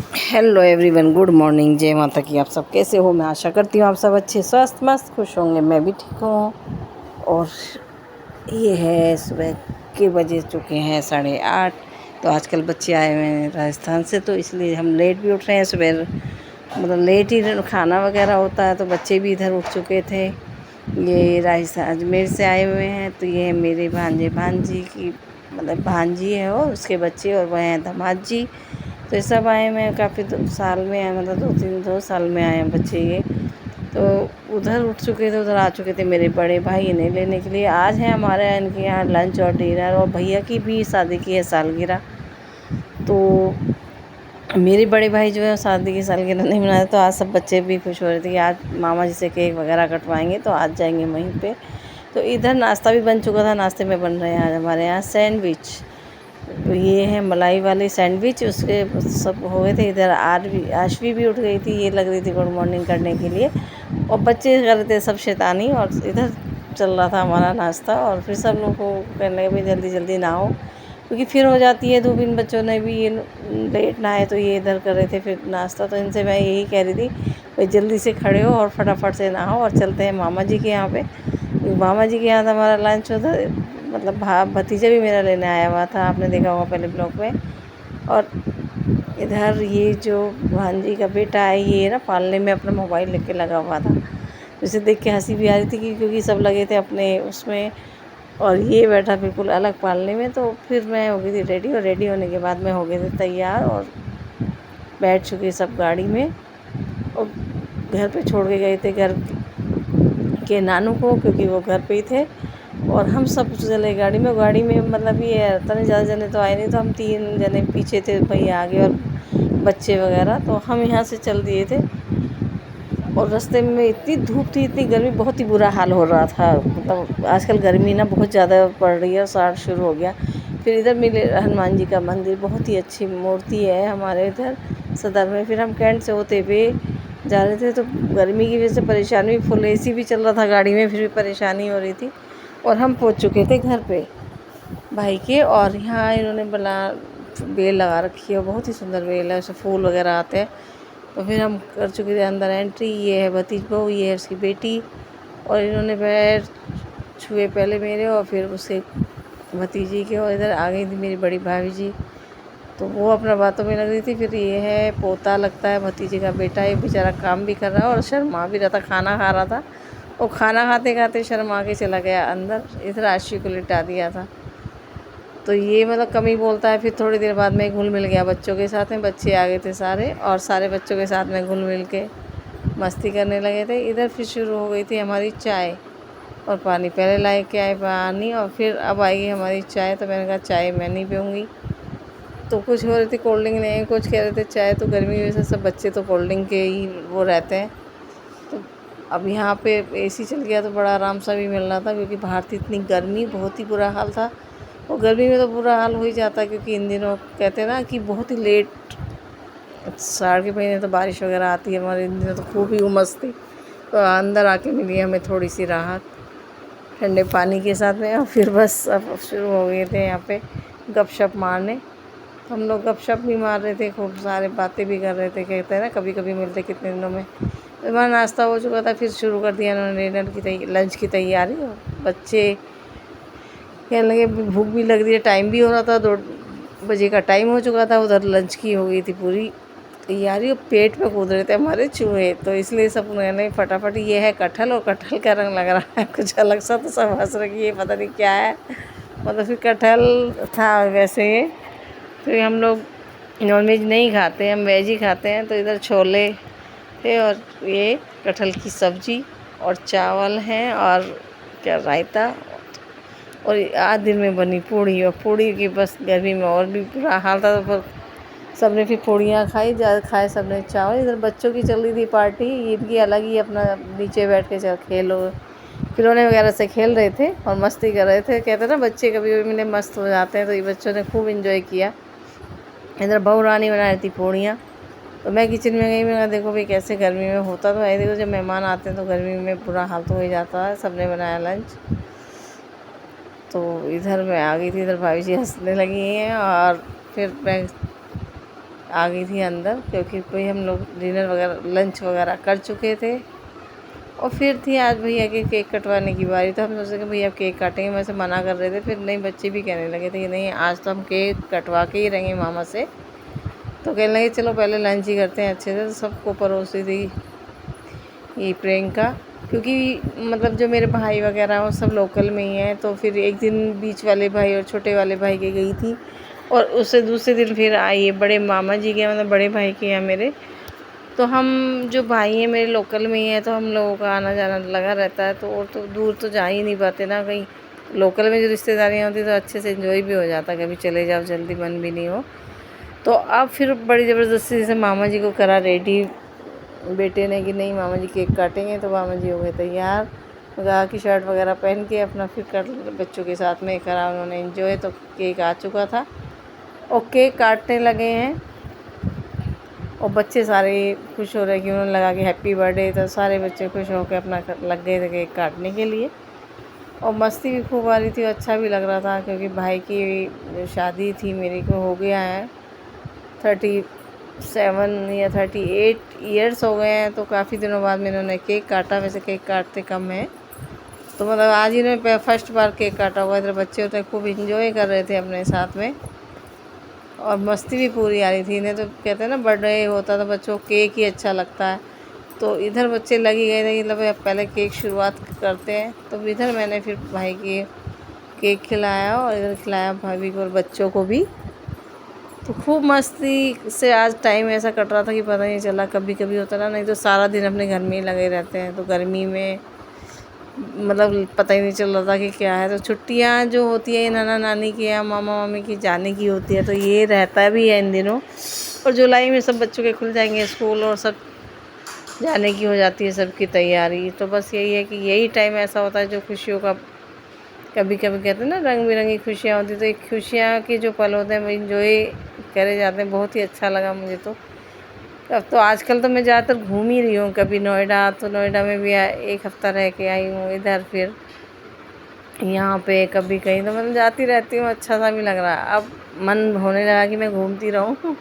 Hello everyone, good morning, जय माता की। आप सब कैसे हो? मैं आशा करती हूँ आप सब अच्छे, स्वस्थ, मस्त, खुश होंगे। मैं भी ठीक हूँ। और ये है सुबह के बजे चुके हैं 8:30। तो आजकल बच्चे आए हुए हैं राजस्थान से, तो इसलिए हम लेट भी उठ रहे हैं। सुबह मतलब लेट ही खाना वगैरह होता है, तो बच्चे भी इधर उठ चुके थे। ये राजस्थान अजमेर से आए हुए हैं। तो ये है मेरे भांजे भांजी की, मतलब भांजी है वो, उसके बच्चे, और वह हैं दामाद जी। तो ये सब आए हुए हैं, काफ़ी साल में आए, मतलब 2 साल में आए हैं बच्चे ये। तो उधर उठ चुके थे, उधर आ चुके थे मेरे बड़े भाई इन्हें लेने के लिए। आज है हमारे यहाँ इनके यहाँ लंच और डिनर, और भैया की भी शादी की है सालगिरह। तो मेरे बड़े भाई जो है शादी की सालगिरह नहीं मनाए, तो आज सब बच्चे भी खुश हो रहे थे कि आज मामा जी से केक वगैरह कटवाएंगे, तो आज जाएंगे वहीं पे। तो इधर नाश्ता भी बन चुका था। नाश्ते में बन रहे हैं आज हमारे यहाँ सैंडविच। तो ये है मलाई वाले सैंडविच, उसके सब हो गए थे। इधर आशवी भी उठ गई थी, ये लग रही थी गुड मॉर्निंग करने के लिए, और बच्चे कर रहे थे सब शैतानी। और इधर चल रहा था हमारा नाश्ता। और फिर सब लोगों को कहने लगे भाई जल्दी जल्दी नहाओ, क्योंकि फिर हो जाती है धूप। इन बच्चों ने भी ये लेट नहाए, तो ये इधर कर रहे थे फिर नाश्ता। तो इनसे मैं यही कह रही थी भाई जल्दी से खड़े हो और फटाफट से नहाओ और चलते हैं मामा जी के यहाँ पे। मामा जी के यहाँ था हमारा लंच होता, मतलब भतीजा भी मेरा लेने आया हुआ था, आपने देखा होगा पहले ब्लॉग में। और इधर ये जो भांजी का बेटा है, ये ना पालने में अपना मोबाइल लेके लगा हुआ था। उसे देख के हंसी भी आ रही थी क्योंकि सब लगे थे अपने उसमें, और ये बैठा बिल्कुल अलग पालने में। तो फिर मैं हो गई थी रेडी, और रेडी होने के बाद मैं हो गए थे तैयार, और बैठ चुके सब गाड़ी में। और घर पे छोड़ के गए थे घर के नानू को, क्योंकि वो घर पे ही थे। और हम सब चले गाड़ी में। गाड़ी में मतलब ये इतने ज़्यादा जने तो आए नहीं, तो हम 3 जने पीछे थे, भैया आगे और बच्चे वगैरह। तो हम यहाँ से चल दिए थे। और रास्ते में इतनी धूप थी, इतनी गर्मी, बहुत ही बुरा हाल हो रहा था। मतलब आजकल गर्मी ना बहुत ज़्यादा पड़ रही है, और साल शुरू हो गया। फिर इधर मिले हनुमान जी का मंदिर, बहुत ही अच्छी मूर्ति है हमारे इधर सदर में। फिर हम कैंट से होते हुए जा रहे थे, तो गर्मी की वजह से परेशानी भी, फुल एसी भी चल रहा था गाड़ी में, फिर भी परेशानी हो रही थी। और हम पहुंच चुके थे घर पे भाई के। और यहाँ इन्होंने बना बेल लगा रखी है, बहुत ही सुंदर बेल है, उसमें फूल वगैरह आते हैं। तो फिर हम कर चुके थे अंदर एंट्री। ये है भतीज बहू, ये है उसकी बेटी। और इन्होंने पैर छुए पहले मेरे, और फिर उसके भतीजी के। और इधर आ गई थी मेरी बड़ी भाभी जी, तो वो अपना बातों में लग रही थी। फिर ये है पोता लगता है भतीजे का बेटा, ये बेचारा काम भी कर रहा है और शर्मा भी रहा था, खाना खा रहा था। वो खाना खाते खाते शर्मा के चला गया अंदर, इधर आशी को लिटा दिया था। तो ये मतलब कम ही बोलता है। फिर थोड़ी देर बाद में घुल मिल गया बच्चों के साथ में, बच्चे आ गए थे सारे, और सारे बच्चों के साथ में घुल मिल के मस्ती करने लगे थे। इधर फिर शुरू हो गई थी हमारी चाय और पानी। पहले लाए के आए पानी, और फिर अब आएगी हमारी चाय। तो मैंने कहा चाय मैं नहीं पीऊँगी। तो कुछ हो रही थी कोल्ड ड्रिंक नहीं, कुछ कह रहे थे चाय। तो गर्मी की वजह से सब बच्चे तो कोल्ड ड्रिंक के ही वो रहते हैं। तो अब यहाँ पे एसी चल गया, तो बड़ा आराम सा भी मिल रहा था, क्योंकि बाहर थी इतनी गर्मी, बहुत ही बुरा हाल था। और गर्मी में तो बुरा हाल हो ही जाता है, क्योंकि इन दिनों कहते हैं ना कि बहुत ही लेट साढ़ के महीने तो बारिश वगैरह आती है, हमारे इन दिनों तो खूब ही उमस थी। तो अंदर आके मिली हमें थोड़ी सी राहत ठंडे पानी के साथ में। और फिर बस अब शुरू हो गए थे यहाँ पे गपशप मारने। हम लोग गपशप भी मार रहे थे, खूब सारे बातें भी कर रहे थे। कहते हैं ना कभी कभी मिलते कितने दिनों में। तो हमारा नाश्ता हो चुका था, फिर शुरू कर दिया इन्होंने लंच की तैयारी। और बच्चे कहने लगे भूख भी लग रही है, टाइम भी हो रहा था, 2 बजे का टाइम हो चुका था। उधर लंच की हो गई थी पूरी तैयारी, और पेट पे कूद रहे थे हमारे चूहे। तो इसलिए सब उन्होंने फटाफट, ये है कटहल, और कटहल का रंग लग रहा है कुछ अलग सा। तो सब हंस रहे कि ये पता नहीं क्या है। मतलब फिर कटहल था वैसे ये। फिर हम लोग नॉनवेज नहीं खाते, हम वेज ही खाते हैं। तो इधर छोले थे, और ये कटहल की सब्ज़ी, और चावल हैं, और क्या रायता, और आज दिन में बनी पूड़ी। और पूड़ी की बस गर्मी में और भी बुरा हाल था। तो सब ने फिर पूड़ियाँ खाई, ज़्यादा खाए सब ने चावल। इधर बच्चों की चल रही थी पार्टी, इनकी अलग ही अपना नीचे बैठ के खेलो, खिलौने वगैरह से खेल रहे थे और मस्ती कर रहे थे। कहते हैं ना बच्चे कभी कभी मिले मस्त हो जाते हैं, तो ये बच्चों ने खूब इन्जॉय किया। इधर बहू रानी बना रही थी पूड़ियाँ। तो मैं किचन में गई, मैंने देखो भाई कैसे गर्मी में होता तो है। देखो जब मेहमान आते हैं तो गर्मी में बुरा हाल तो हो ही जाता है। सब ने बनाया लंच। तो इधर मैं आ गई थी, इधर भाभी जी हंसने लगी हैं। और फिर मैं आ गई थी अंदर, क्योंकि कोई हम लोग डिनर वगैरह लंच वगैरह कर चुके थे। और फिर थी आज भैया के केक कटवाने की बारी, तो हम सोचे कि भैया केक काटेंगे, वैसे मना कर रहे थे, फिर नहीं बच्चे भी कहने लगे थे कि नहीं आज तो हम केक कटवा के ही रहेंगे मामा से। तो कहने लगे चलो पहले लंच ही करते हैं अच्छे से। तो सबको परोसी थी ये प्रियंका, क्योंकि मतलब जो मेरे भाई वगैरह वो सब लोकल में ही हैं। तो फिर एक दिन बीच वाले भाई और छोटे वाले भाई के गई थी, और उससे दूसरे दिन फिर आई है बड़े मामा जी के, मतलब बड़े भाई के यहाँ मेरे। तो हम जो भाई हैं मेरे लोकल में ही हैं, तो हम लोगों का आना जाना लगा रहता है। तो और तो दूर तो जा ही नहीं पाते ना कहीं। लोकल में जो रिश्तेदारियाँ होती तो अच्छे से एंजॉय भी हो जाता, कभी चले जाओ जल्दी मन भी नहीं हो। तो अब फिर बड़ी ज़बरदस्ती से मामा जी को करा रेडी बेटे ने कि नहीं मामा जी केक काटेंगे। तो मामा जी हो गए तैयार, गा की शर्ट वगैरह पहन के अपना फिर कर बच्चों के साथ में करा उन्होंने एंजॉय। तो केक आ चुका था और केक काटने लगे हैं, और बच्चे सारे खुश हो रहे कि उन्होंने लगा कि हैप्पी बर्थडे। तो सारे बच्चे खुश होकर अपना लग गए थे केक काटने के लिए, और मस्ती भी खूब आ रही थी, अच्छा भी लग रहा था। क्योंकि भाई की जो शादी थी मेरी को हो गया है 37 या 38 ईयर्स हो गए हैं। तो काफ़ी दिनों बाद में इन्होंने केक काटा, वैसे केक काटते कम है। तो मतलब आज इन्होंने फर्स्ट बार केक काटा हुआ। इधर बच्चे होते खूब इंजॉय कर रहे थे अपने साथ में, और मस्ती भी पूरी आ रही थी। इन्हें तो कहते हैं ना बर्थडे होता तो बच्चों को केक ही अच्छा लगता है। तो इधर बच्चे लगी गए थे कि मतलब पहले केक शुरुआत करते हैं। तो इधर मैंने फिर भाई के केक खिलाया, और इधर खिलाया भाभी को और बच्चों को भी। तो खूब मस्ती से आज टाइम ऐसा कट रहा था कि पता नहीं चला। कभी कभी होता ना, नहीं तो सारा दिन अपने घर में ही लगे रहते हैं, तो गर्मी में मतलब पता ही नहीं चल रहा था कि क्या है। तो छुट्टियां जो होती है नाना नानी की या मामा मामी की जाने की होती है, तो ये रहता भी है इन दिनों। और जुलाई में सब बच्चों के खुल जाएंगे स्कूल, और सब जाने की हो जाती है सबकी तैयारी। तो बस यही है कि यही टाइम ऐसा होता है जो खुशियों का, कभी कभी कहते हैं ना रंग बिरंगी खुशियाँ होती। तो एक खुशियाँ के जो पल होते हैं वो इंजॉय करे जाते हैं। बहुत ही अच्छा लगा मुझे तो। अब तो आजकल तो मैं ज़्यादातर घूम ही रही हूँ, कभी नोएडा, तो नोएडा में भी एक हफ़्ता रह के आई हूँ। इधर फिर यहाँ पे कभी कहीं, तो मतलब जाती रहती हूँ, अच्छा सा भी लग रहा है। अब मन होने लगा कि मैं घूमती रहूँ।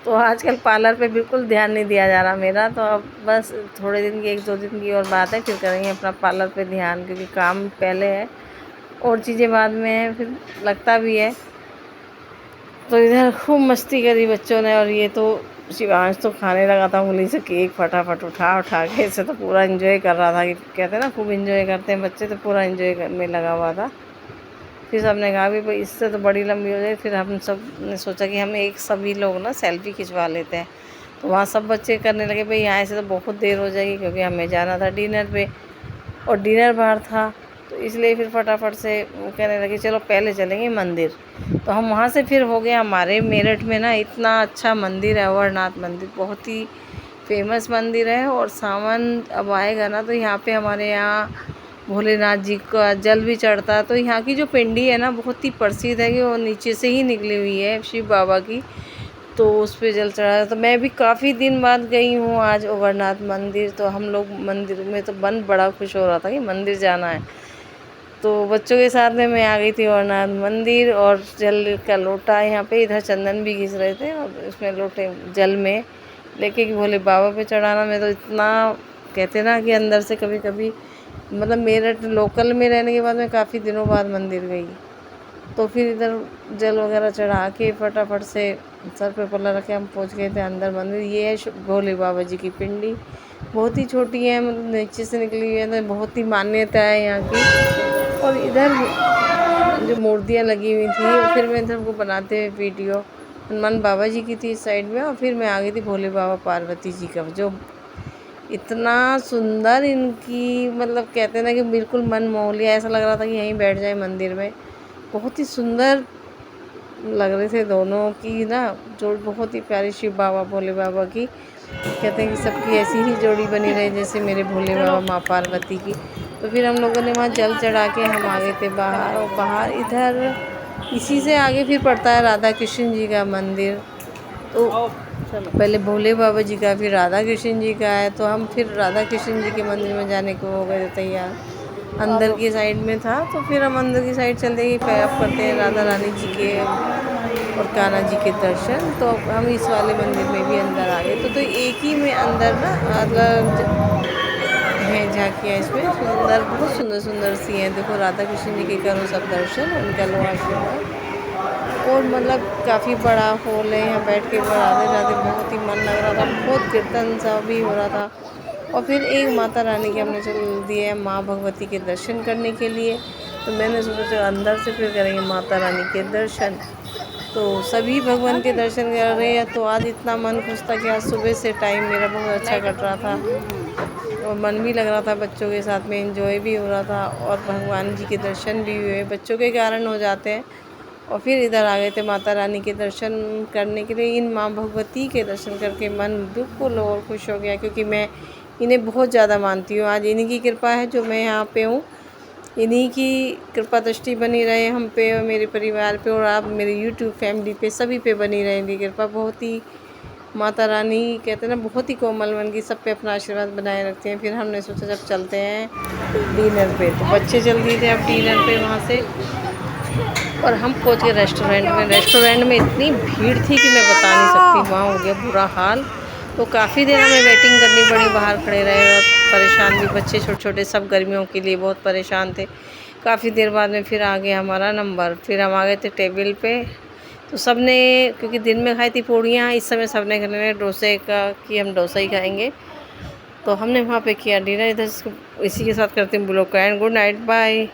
तो आजकल पार्लर पे बिल्कुल ध्यान नहीं दिया जा रहा मेरा। तो अब बस थोड़े दिन की 1-2 दिन की और बात है, फिर करेंगे अपना पार्लर पे ध्यान, क्योंकि काम पहले है और चीज़ें बाद में है, फिर लगता भी है। तो इधर खूब मस्ती करी बच्चों ने, और ये तो शिवांश तो खाने लगा था उंगली से केक, फटाफट उठा उठा के। इसे तो पूरा एंजॉय कर रहा था कि कहते हैं ना खूब एंजॉय करते हैं बच्चे, तो पूरा एंजॉय में लगा हुआ था। फिर सबने कहा भी भाई इससे तो बड़ी लंबी हो जाए। फिर हम सब ने सोचा कि हम एक सभी लोग ना सेल्फी खिंचवा लेते हैं। तो वहाँ सब बच्चे करने लगे भाई यहाँ से तो बहुत देर हो जाएगी, क्योंकि हमें जाना था डिनर पे, और डिनर बाहर था। तो इसलिए फिर फटाफट से वो कहने लगे चलो पहले चलेंगे मंदिर। तो हम वहाँ से फिर हो गया, हमारे मेरठ में ना इतना अच्छा मंदिर है अमरनाथ मंदिर, बहुत ही फेमस मंदिर है। और सावन अब आएगा ना, तो यहाँ पे हमारे यहाँ भोलेनाथ जी का जल भी चढ़ता है। तो यहाँ की जो पिंडी है ना बहुत ही प्रसिद्ध है, कि वो नीचे से ही निकली हुई है शिव बाबा की। तो उस पर जल चढ़ा है। तो मैं भी काफ़ी दिन बाद गई हूँ आज अमरनाथ मंदिर। तो हम लोग मंदिर में तो मन बड़ा खुश हो रहा था कि मंदिर जाना है। तो बच्चों के साथ में मैं आ गई थी अमरनाथ मंदिर, और जल का लोटा यहाँ पे इधर चंदन भी घिस रहे थे, और उसमें लोटे जल में लेके कि भोले बाबा पे चढ़ाना। मैं तो इतना कहते ना कि अंदर से कभी कभी मतलब मेरठ लोकल में रहने के बाद मैं काफ़ी दिनों बाद मंदिर गई। तो फिर इधर जल वगैरह चढ़ा के फटाफट से सर पे पल्ला रखे हम पहुंच गए थे अंदर मंदिर। ये है भोले बाबा जी की पिंडी, बहुत ही छोटी है, मतलब नीचे से निकली हुई है। तो बहुत ही मान्यता है यहाँ की। और इधर जो मूर्तियाँ लगी हुई थी, फिर मैं इधर को बनाते हुए वीडियो, हनुमान बाबा जी की थी इस साइड में, और फिर मैं आ गई थी भोले बाबा पार्वती जी का, जो इतना सुंदर इनकी मतलब कहते हैं ना कि बिल्कुल मन मोह लिया। ऐसा लग रहा था कि यहीं बैठ जाए मंदिर में। बहुत ही सुंदर लग रहे थे दोनों की ना जोड़, बहुत ही प्यारी शिव बाबा भोले बाबा की। कहते हैं कि सबकी ऐसी ही जोड़ी बनी रहे जैसे मेरे भोले बाबा माँ पार्वती की। तो फिर हम लोगों ने वहाँ जल चढ़ा के हम आ गए थे बाहर। और बाहर इधर इसी से आगे फिर पड़ता है राधा कृष्ण जी का मंदिर। तो पहले भोले बाबा जी का, फिर राधा कृष्ण जी का है। तो हम फिर राधा कृष्ण जी के मंदिर में जाने को हो गए थे तैयार, अंदर की साइड में था। तो फिर हम अंदर की साइड चलते ही पैर करते हैं राधा रानी जी के और कान्हा जी के दर्शन। तो हम इस वाले मंदिर में भी अंदर आ गए। तो एक ही में अंदर ना अलग हैं झांकियाँ इसमें सुंदर, बहुत सुंदर सुंदर सी हैं। देखो राधा कृष्ण जी के करो सब दर्शन, उनका लो आशीर्वाद। और मतलब काफ़ी बड़ा हॉल है, यहाँ बैठ के राधे राधे बहुत ही मन लग रहा था। बहुत कीर्तन सा भी हो रहा था। और फिर एक माता रानी के हमने चल दिए माँ भगवती के दर्शन करने के लिए। तो मैंने सोचा चलो अंदर से फिर करेंगे माता रानी के दर्शन। तो सभी भगवान के दर्शन कर रहे हैं। तो आज इतना मन खुश था कि आज सुबह से टाइम मेरा बहुत अच्छा कट रहा था और मन भी लग रहा था, बच्चों के साथ में एंजॉय भी हो रहा था और भगवान जी के दर्शन भी हुए। बच्चों के कारण हो जाते हैं। और फिर इधर आ गए थे माता रानी के दर्शन करने के लिए। इन माँ भगवती के दर्शन करके मन बिल्कुल और खुश हो गया, क्योंकि मैं इन्हें बहुत ज़्यादा मानती हूँ। आज इन्हीं की कृपा है जो मैं यहाँ पे हूँ। इन्हीं की कृपा दृष्टि बनी रहे हम पे और मेरे परिवार पे, और आप मेरे यूट्यूब फैमिली पे सभी पे बनी रहे इनकी कृपा। बहुत ही माता रानी कहते हैं ना, बहुत ही कोमल मन की, सब पे अपना आशीर्वाद बनाए रखते हैं। फिर हमने सोचा जब चलते हैं डिनर पे, तो बच्चे चल दिए थे अब डिनर पे वहाँ से। और हम पहुँच गए रेस्टोरेंट में इतनी भीड़ थी कि मैं बता नहीं सकती। वहाँ हो गया बुरा हाल। तो काफ़ी देर हमें वेटिंग करनी पड़ी, बाहर खड़े रहे और परेशान भी, बच्चे छोटे छोटे सब गर्मियों के लिए बहुत परेशान थे। काफ़ी देर बाद में फिर आ गया हमारा नंबर। फिर हम आ गए थे टेबल पे। तो सब ने, क्योंकि दिन में खाई थी पूड़ियाँ, इस समय सब ने खाने डोसे का कि हम डोसा ही खाएंगे। तो हमने वहाँ पे किया डिनर। इधर इसी के साथ करते हैं ब्लॉग का एंड। Good night, bye.